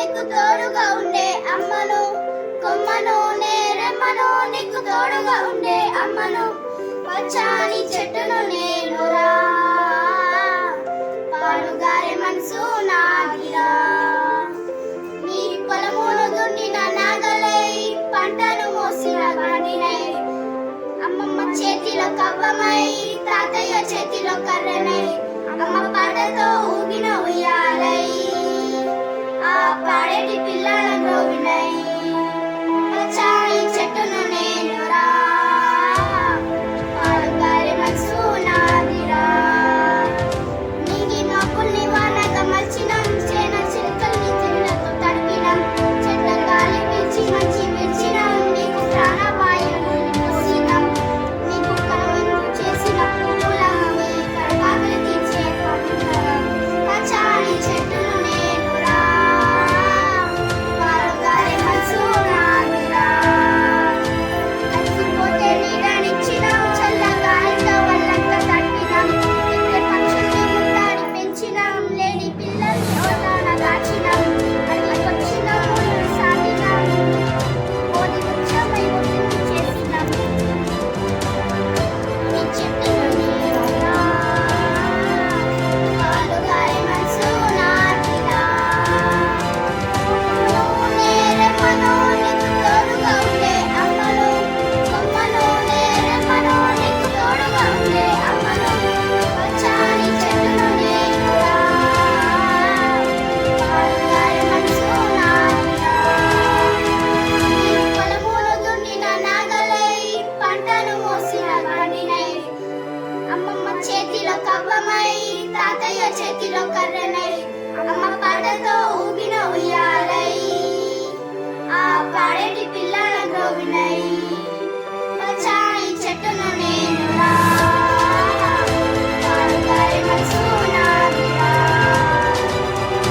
నీకు తోడుగా ఉండే అమ్మను, కొమ్మను నేరెమ్మను నీకు తోడుగా ఉండే అమ్మను, పచ్చని చెట్టును నేనురా, పాలుగారే మనసు నాదిరా. నీ పొలమును దున్నిన నాగలై, పంటను మోసిన బండినై, అమ్మమ్మ చేతిలో కవ్వమై, తాతయ్య చేతిలో కర్రనై, అమ్మ పాటతో ఊగిన ఉయ్యాలై, ఆ పాడేటి పిల్లల గ్రోవినై, పచ్చని చెట్టును నేనురా, పాలుగారే మనసు నాదిరా. నీకి మబ్బుల్ని వానగా మలిచినం, చేన చిలుకల్ని తిరులతో తడిపినం, చెట్ల గాలి పీల్చి మంచి విరిచినం, నీకు ప్రాణవాయువుని పోసినం, నీకు కనువిందు చేసిన పువ్వులం, నీ కడపాకలి తీర్చే పండుగం, పచ్చని చెట్టును నేనురా, పాలుగారే మనసు నాదిరా. అలసిపోతే నీడనిచ్చినం, చల్లగాలితో వల్లంతా తడిపినం, ఎగిరే పక్షుల్ని ముద్దాడి పెంచినం, లేని పిల్లల్ని ఓదాన దాచినం, అడవికొచ్చినం ముళ్ళు సాగినం, బోధి వృక్షమై ఒడ్డుకు చేసినం, నీ చెట్టును నేనురా, పాలుగారే మనసు నాదిరా. కొమ్మను నేరెమ్మను నీకు తోడుగా ఉండే అమ్మను, కొమ్మను నేరెమ్మను నీకు తోడుగా ఉండే అమ్మను, పచ్చని చెట్టును నేనురా, పాలుగారే మనసు నాదిరా. నీ పొలమును దున్నిన నాగలై, పంటను మోసిన బండినై, అమ్మమ్మ చేతిలో కవ్వమై, తాతయ్య చేతిలో కర్రనై, అమ్మ పాటతో ఊగిన ఉయ్యాలై, ఆ పాడేటి పిల్లల గ్రోవినై, పచ్చని చెట్టును నేనురా, పాలుగారే మనసు నాదిరా.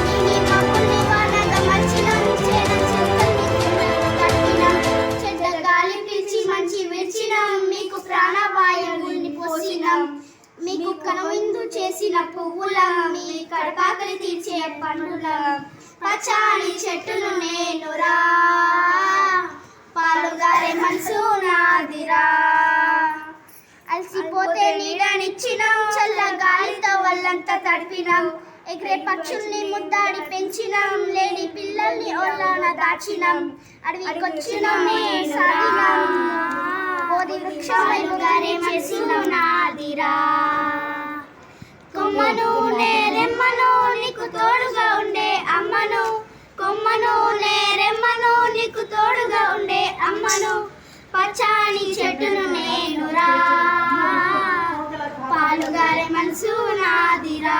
నీకి మబ్బుల్ని వానగా మలిచినం, చేన చిలుకల్ని తిరులతో తడిపినం, చెట్ల గాలి పీల్చి మంచి విరిచినం, మీకు ప్రాణవాయువుని పోసినం, మీకు కనువిందు చేసిన పువ్వులం, మీ కడపాకలి తీర్చే పండులం, పచ్చని చెట్టును నేనురా, పాలుగారే మనసు నాదిరా. అలసిపోతే నీడనిచ్చినం, చల్ల గాలితో వల్లంతా తడిపినం, ఎగిరే పక్షుల్ని ముద్దాడి పెంచినం, లేని పిల్లల్ని ఓళ్ళన దాచినం, అడవికొచ్చినం సాగినం, బోధి వృక్షమై గారే మనసు నాదిరా. కొమ్మను నేరెమ్మను నీకు తోడుగా ఉండే అమ్మను, కొమ్మను నేరెమ్మను నీకు తోడుగా ఉండే అమ్మను, పచ్చని చెట్టును నేనురా, పాలుగారే మనసు నాదిరా.